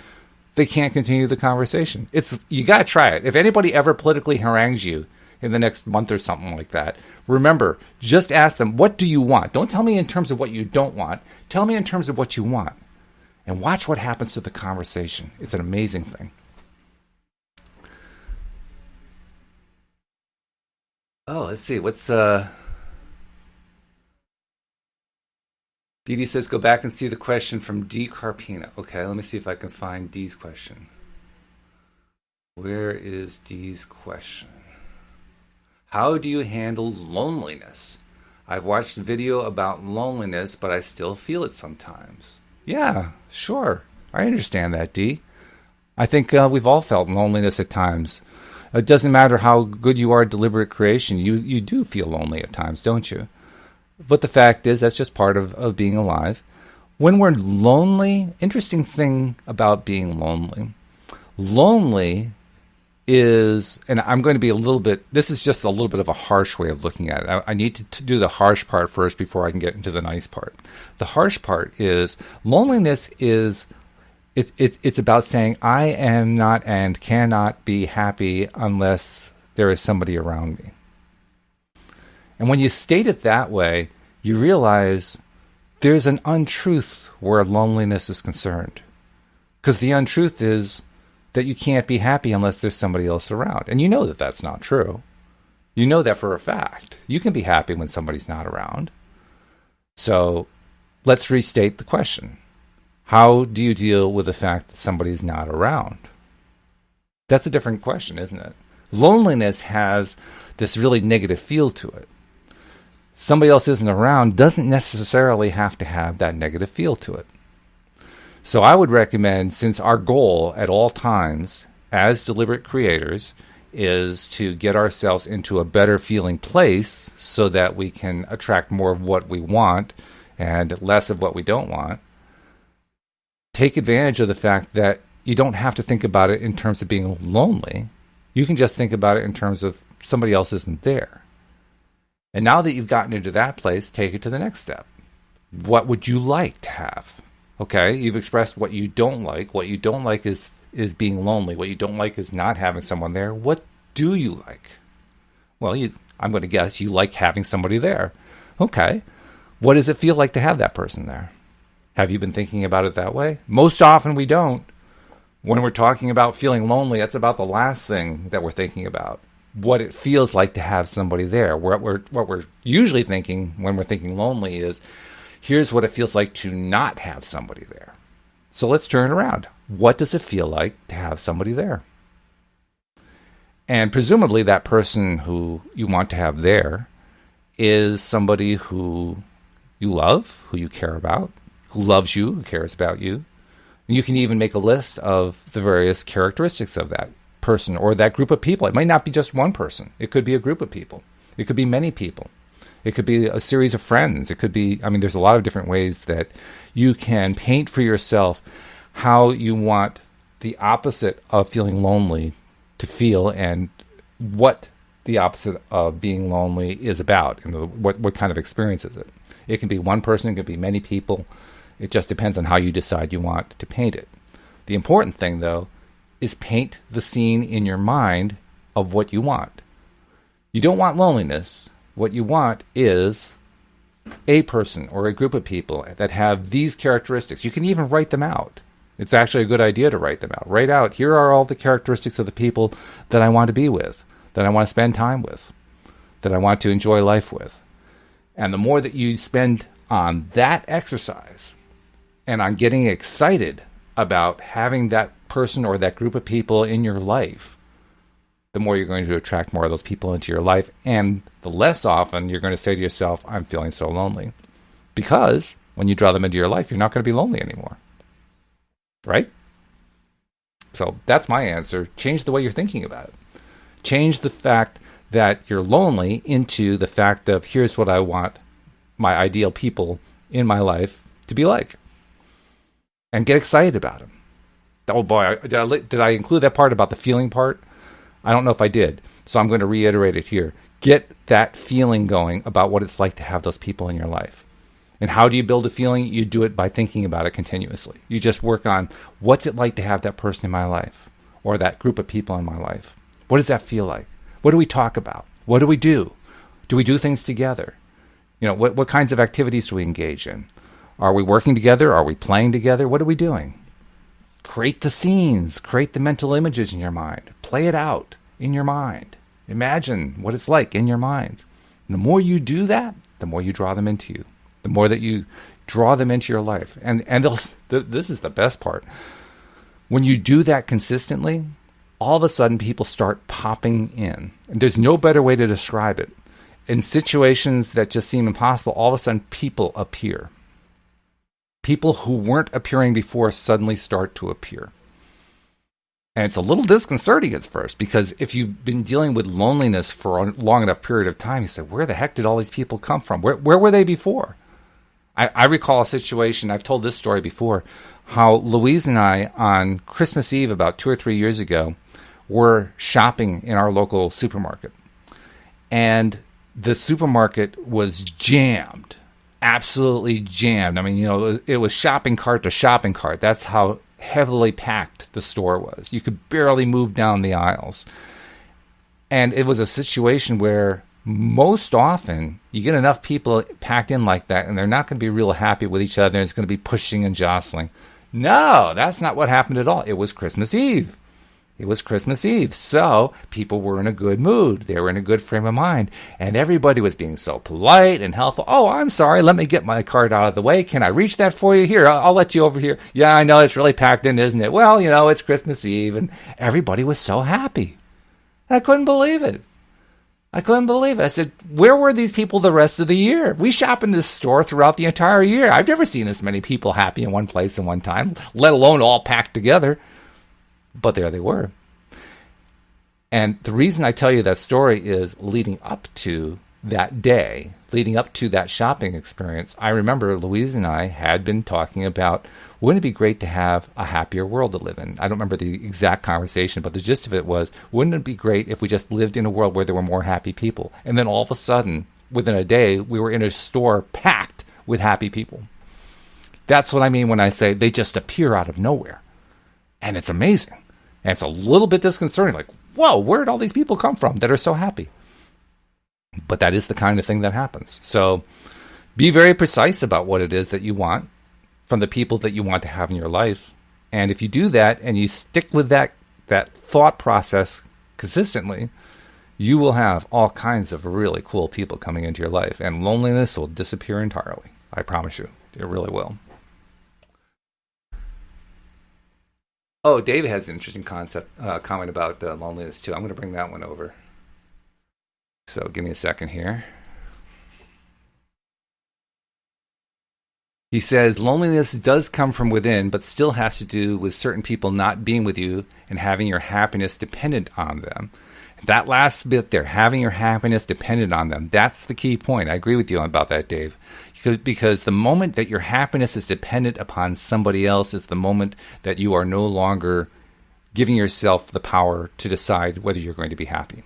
they can't continue the conversation. You got to try it. If anybody ever politically harangues you in the next month or something like that, remember, just ask them, what do you want? Don't tell me in terms of what you don't want. Tell me in terms of what you want. And watch what happens to the conversation. It's an amazing thing. Oh, let's see. What's Dee says go back and see the question from D. Carpina. Okay, let me see if I can find Dee's question. Where is Dee's question? How do you handle loneliness? I've watched a video about loneliness, but I still feel it sometimes. Yeah, sure. I understand that, Dee. I think we've all felt loneliness at times. It doesn't matter how good you are at deliberate creation. You do feel lonely at times, don't you? But the fact is, that's just part of being alive. When we're lonely, interesting thing about being lonely. Lonely is, and I'm going to be a little bit, this is just a little bit of a harsh way of looking at it. I need to do the harsh part first before I can get into the nice part. The harsh part is, loneliness is, it's about saying, I am not and cannot be happy unless there is somebody around me. And when you state it that way, you realize there's an untruth where loneliness is concerned. Because the untruth is that you can't be happy unless there's somebody else around. And you know that that's not true. You know that for a fact. You can be happy when somebody's not around. So let's restate the question. How do you deal with the fact that somebody's not around? That's a different question, isn't it? Loneliness has this really negative feel to it. Somebody else isn't around doesn't necessarily have to have that negative feel to it. So I would recommend, since our goal at all times as deliberate creators is to get ourselves into a better feeling place so that we can attract more of what we want and less of what we don't want, take advantage of the fact that you don't have to think about it in terms of being lonely. You can just think about it in terms of somebody else isn't there. And now that you've gotten into that place, take it to the next step. What would you like to have? Okay, you've expressed what you don't like. What you don't like is being lonely. What you don't like is not having someone there. What do you like? Well, I'm going to guess you like having somebody there. Okay, what does it feel like to have that person there? Have you been thinking about it that way? Most often we don't. When we're talking about feeling lonely, that's about the last thing that we're thinking about. What it feels like to have somebody there. What we're usually thinking when we're thinking lonely is, here's what it feels like to not have somebody there. So let's turn it around. What does it feel like to have somebody there? And presumably that person who you want to have there is somebody who you love, who you care about, who loves you, who cares about you. And you can even make a list of the various characteristics of that person or that group of people. It might not be just one person. It could be a group of people. It could be many people. It could be a series of friends. It could be, there's a lot of different ways that you can paint for yourself how you want the opposite of feeling lonely to feel and what the opposite of being lonely is about and what kind of experience is it. It can be one person, it could be many people. It just depends on how you decide you want to paint it. The important thing, though, is paint the scene in your mind of what you want. You don't want loneliness. What you want is a person or a group of people that have these characteristics. You can even write them out. It's actually a good idea to write them out. Write out, here are all the characteristics of the people that I want to be with, that I want to spend time with, that I want to enjoy life with. And the more that you spend on that exercise and on getting excited about having that person or that group of people in your life, the more you're going to attract more of those people into your life, and the less often you're going to say to yourself, I'm feeling so lonely. Because when you draw them into your life, you're not going to be lonely anymore. Right? So that's my answer. Change the way you're thinking about it. Change the fact that you're lonely into the fact of, here's what I want my ideal people in my life to be like. And get excited about them. Oh boy, did I include that part about the feeling part? I don't know if I did, so I'm going to reiterate it here. Get that feeling going about what it's like to have those people in your life. And how do you build a feeling? You do it by thinking about it continuously. You just work on, what's it like to have that person in my life or that group of people in my life? What does that feel like? What do we talk about? What do we do? Do we do things together? What kinds of activities do we engage in? Are we working together? Are we playing together? What are we doing? Create the scenes. Create the mental images in your mind. Play it out in your mind. Imagine what it's like in your mind. And the more you do that, the more you draw them into you. The more that you draw them into your life. And this is the best part. When you do that consistently, all of a sudden people start popping in. And there's no better way to describe it. In situations that just seem impossible, all of a sudden people appear. People who weren't appearing before suddenly start to appear. And it's a little disconcerting at first, because if you've been dealing with loneliness for a long enough period of time, you say, where the heck did all these people come from? Where were they before? I recall a situation, I've told this story before, how Louise and I, on Christmas Eve about 2 or 3 years ago, were shopping in our local supermarket. And the supermarket was jammed, absolutely jammed. I mean, it was shopping cart to shopping cart. That's how heavily packed the store was. You could barely move down the aisles. And it was a situation where most often you get enough people packed in like that, and they're not going to be real happy with each other, and it's going to be pushing and jostling. No, that's not what happened at all. It was Christmas Eve. It was Christmas Eve, so people were in a good mood. They were in a good frame of mind, and everybody was being so polite and helpful. Oh, I'm sorry, let me get my cart out of the way. Can I reach that for you? Here, I'll let you over here. Yeah, I know it's really packed in, isn't it? Well, it's Christmas Eve, and everybody was so happy. I couldn't believe it. I said, where were these people the rest of the year? We shop in this store throughout the entire year. I've never seen this many people happy in one place at one time, let alone all packed together. But there they were. And the reason I tell you that story is leading up to that day, leading up to that shopping experience, I remember Louise and I had been talking about, wouldn't it be great to have a happier world to live in? I don't remember the exact conversation, but the gist of it was, wouldn't it be great if we just lived in a world where there were more happy people? And then all of a sudden, within a day, we were in a store packed with happy people. That's what I mean when I say they just appear out of nowhere. And it's amazing. And it's a little bit disconcerting, like, whoa, where did all these people come from that are so happy? But that is the kind of thing that happens. So be very precise about what it is that you want from the people that you want to have in your life. And if you do that and you stick with that thought process consistently, you will have all kinds of really cool people coming into your life. And loneliness will disappear entirely. I promise you. It really will. Oh, Dave has an interesting comment about loneliness, too. I'm going to bring that one over. So give me a second here. He says, loneliness does come from within, but still has to do with certain people not being with you and having your happiness dependent on them. That last bit there, having your happiness dependent on them, that's the key point. I agree with you about that, Dave. Because the moment that your happiness is dependent upon somebody else is the moment that you are no longer giving yourself the power to decide whether you're going to be happy.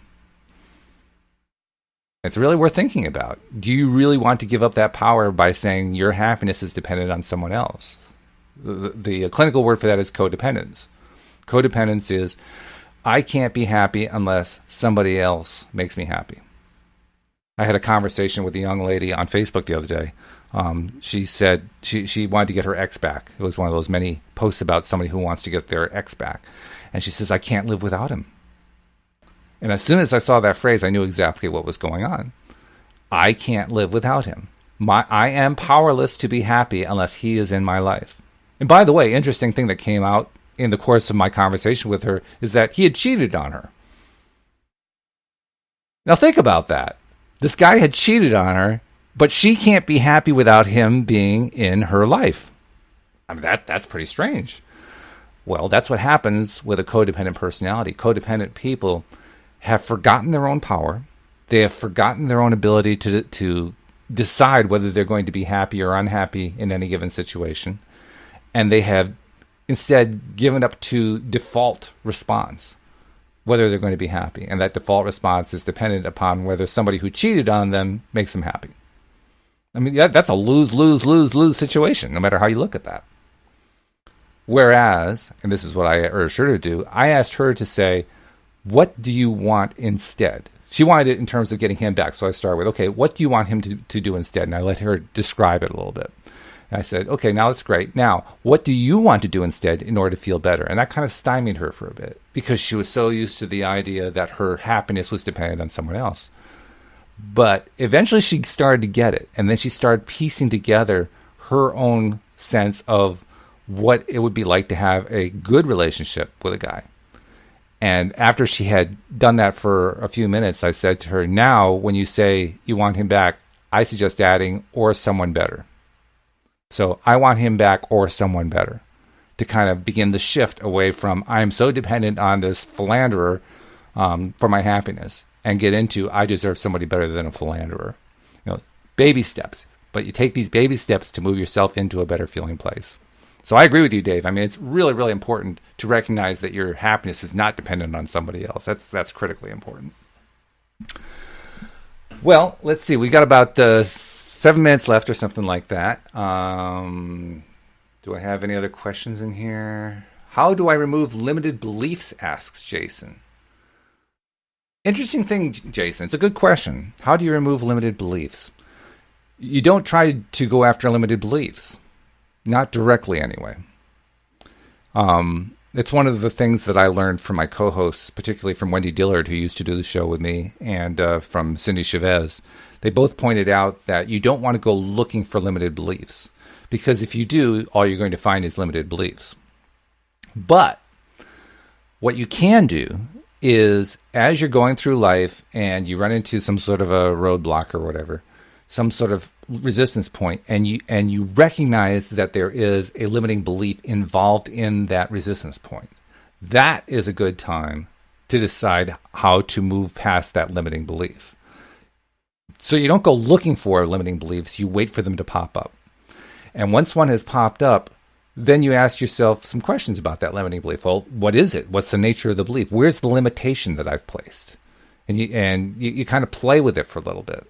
It's really worth thinking about. Do you really want to give up that power by saying your happiness is dependent on someone else? The clinical word for that is codependence. Codependence is, I can't be happy unless somebody else makes me happy. I had a conversation with a young lady on Facebook the other day. She said she wanted to get her ex back. It was one of those many posts about somebody who wants to get their ex back. And she says, I can't live without him. And as soon as I saw that phrase, I knew exactly what was going on. I can't live without him. I am powerless to be happy unless he is in my life. And by the way, interesting thing that came out in the course of my conversation with her is that he had cheated on her. Now think about that. This guy had cheated on her, but she can't be happy without him being in her life. I mean, that's pretty strange. Well, that's what happens with a codependent personality. Codependent people have forgotten their own power. They have forgotten their own ability to decide whether they're going to be happy or unhappy in any given situation. And they have instead given up to default response, whether they're going to be happy. And that default response is dependent upon whether somebody who cheated on them makes them happy. I mean, that's a lose situation, no matter how you look at that. Whereas, and this is what I urged her to do, I asked her to say, what do you want instead? She wanted it in terms of getting him back. So I started with, okay, what do you want him to do instead? And I let her describe it a little bit. And I said, okay, now that's great. Now, what do you want to do instead in order to feel better? And that kind of stymied her for a bit because she was so used to the idea that her happiness was dependent on someone else. But eventually she started to get it. And then she started piecing together her own sense of what it would be like to have a good relationship with a guy. And after she had done that for a few minutes, I said to her, now when you say you want him back, I suggest adding or someone better. So I want him back or someone better, to kind of begin the shift away from I'm so dependent on this philanderer for my happiness, and get into I deserve somebody better than a philanderer. Baby steps. But you take these baby steps to move yourself into a better feeling place. So I agree with you, Dave. I mean, it's really, really important to recognize that your happiness is not dependent on somebody else. That's critically important. Well, let's see. We got about 7 minutes left or something like that. Do I have any other questions in here? How do I remove limited beliefs, asks Jason. Interesting thing, Jason. It's a good question. How do you remove limited beliefs? You don't try to go after limited beliefs. Not directly, anyway. It's one of the things that I learned from my co-hosts, particularly from Wendy Dillard, who used to do the show with me, and from Cindie Chavez. They both pointed out that you don't want to go looking for limited beliefs, because if you do, all you're going to find is limited beliefs. But what you can do is, as you're going through life and you run into some sort of a roadblock or whatever, some sort of resistance point, and you recognize that there is a limiting belief involved in that resistance point, that is a good time to decide how to move past that limiting belief. So you don't go looking for limiting beliefs, you wait for them to pop up. And once one has popped up, then you ask yourself some questions about that limiting belief. Well, what is it? What's the nature of the belief? Where's the limitation that I've placed? And you kind of play with it for a little bit.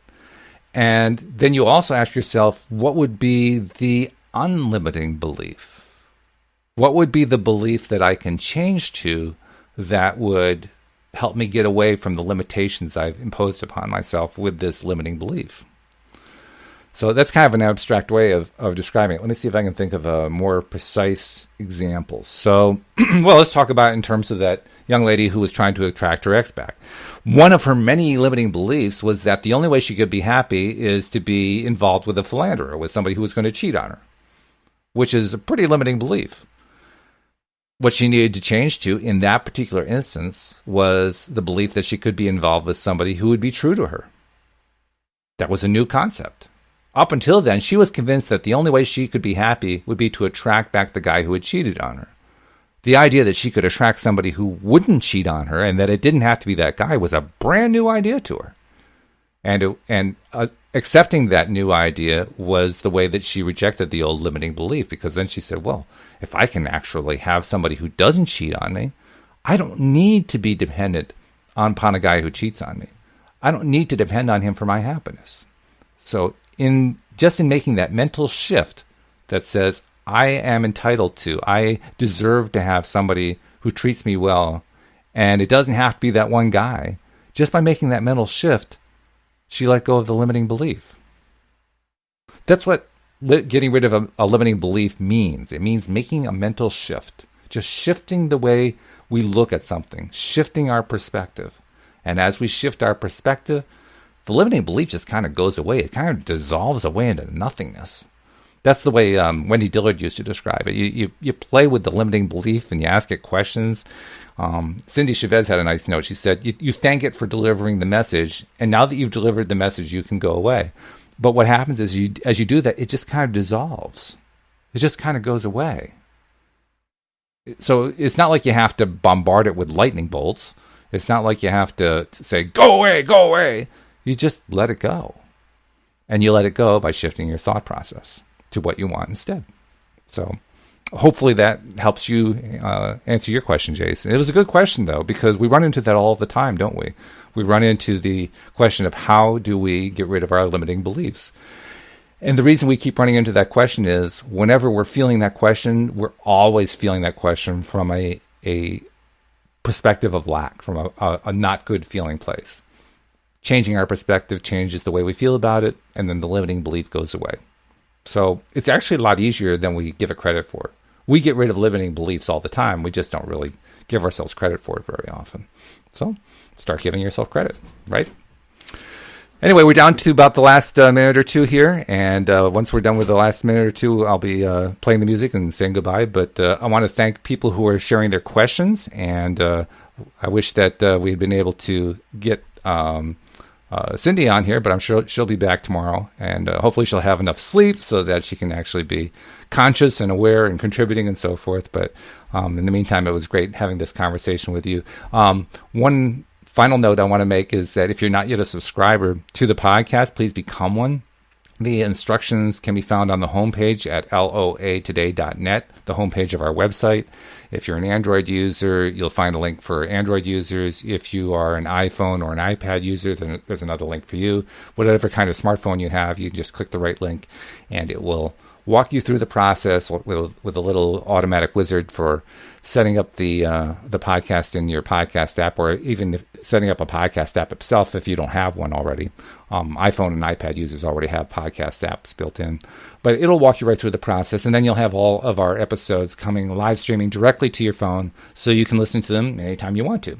And then you also ask yourself, what would be the unlimiting belief? What would be the belief that I can change to that would help me get away from the limitations I've imposed upon myself with this limiting belief? So that's kind of an abstract way of describing it. Let me see if I can think of a more precise example. So, well, let's talk about it in terms of that young lady who was trying to attract her ex back. One of her many limiting beliefs was that the only way she could be happy is to be involved with a philanderer, with somebody who was going to cheat on her, which is a pretty limiting belief. What she needed to change to in that particular instance was the belief that she could be involved with somebody who would be true to her. That was a new concept. Up until then, she was convinced that the only way she could be happy would be to attract back the guy who had cheated on her. The idea that she could attract somebody who wouldn't cheat on her and that it didn't have to be that guy was a brand new idea to her. And accepting that new idea was the way that she rejected the old limiting belief, because then she said, well, if I can actually have somebody who doesn't cheat on me, I don't need to be dependent upon a guy who cheats on me. I don't need to depend on him for my happiness. So in making that mental shift that says, I am entitled to, I deserve to have somebody who treats me well, and it doesn't have to be that one guy. Just by making that mental shift, she let go of the limiting belief. That's what getting rid of a limiting belief means. It means making a mental shift, just shifting the way we look at something, shifting our perspective. And as we shift our perspective, the limiting belief just kind of goes away. It kind of dissolves away into nothingness. That's the way Wendy Dillard used to describe it. You play with the limiting belief and you ask it questions. Cindie Chavez had a nice note. She said, you thank it for delivering the message, and now that you've delivered the message, you can go away. But what happens is, as you do that, it just kind of dissolves. It just kind of goes away. So it's not like you have to bombard it with lightning bolts. It's not like you have to say, go away, go away. You just let it go. And you let it go by shifting your thought process to what you want instead. So hopefully that helps you answer your question, Jason. It was a good question, though, because we run into that all the time, don't we? We run into the question of how do we get rid of our limiting beliefs? And the reason we keep running into that question is whenever we're feeling that question, we're always feeling that question from a perspective of lack, from a not good feeling place. Changing our perspective changes the way we feel about it, and then the limiting belief goes away. So it's actually a lot easier than we give it credit for. We get rid of limiting beliefs all the time. We just don't really give ourselves credit for it very often. So start giving yourself credit, right? Anyway, we're down to about the last minute or two here. And once we're done with the last minute or two, I'll be playing the music and saying goodbye. But I want to thank people who are sharing their questions and I wish that we had been able to get Cindie on here, but I'm sure she'll be back tomorrow, and hopefully she'll have enough sleep so that she can actually be conscious and aware and contributing and so forth. But in the meantime, it was great having this conversation with you. One final note I want to make is that if you're not yet a subscriber to the podcast, please become one. The instructions can be found on the homepage at loatoday.net, the homepage of our website. If you're an Android user, you'll find a link for Android users. If you are an iPhone or an iPad user, then there's another link for you. Whatever kind of smartphone you have, you just click the right link, and it will walk you through the process with a little automatic wizard for setting up the podcast in your podcast app, or even setting up a podcast app itself if you don't have one already. iPhone and iPad users already have podcast apps built in. But it'll walk you right through the process, and then you'll have all of our episodes coming live streaming directly to your phone so you can listen to them anytime you want to.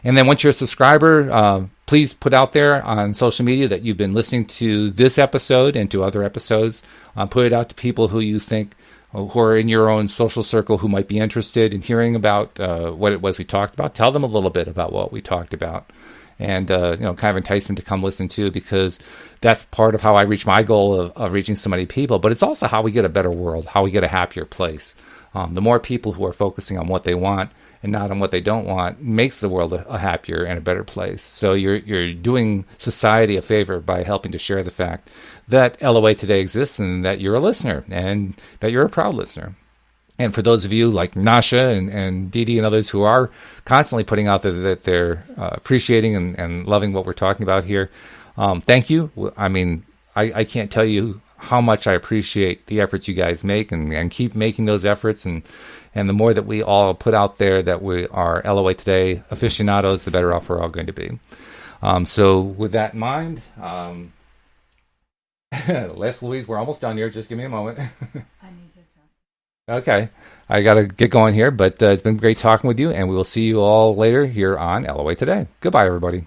And then once you're a subscriber, please put out there on social media that you've been listening to this episode and to other episodes. Put it out to people who you think who are in your own social circle who might be interested in hearing about what it was we talked about. Tell them a little bit about what we talked about, and kind of entice them to come listen too, because that's part of how I reach my goal of reaching so many people. But it's also how we get a better world, how we get a happier place. The more people who are focusing on what they want and not on what they don't want makes the world a happier and a better place. So you're doing society a favor by helping to share the fact that LOA Today exists and that you're a listener and that you're a proud listener. And for those of you like Nasha and Dee Dee and others who are constantly putting out there that they're appreciating and loving what we're talking about here, thank you. I mean, I can't tell you how much I appreciate the efforts you guys make and keep making those efforts. And the more that we all put out there that we are LOA Today aficionados, the better off we're all going to be. So with that in mind, Les Louise, we're almost done here. Just give me a moment. I need to talk. Okay. I got to get going here, but it's been great talking with you, and we will see you all later here on LOA Today. Goodbye, everybody.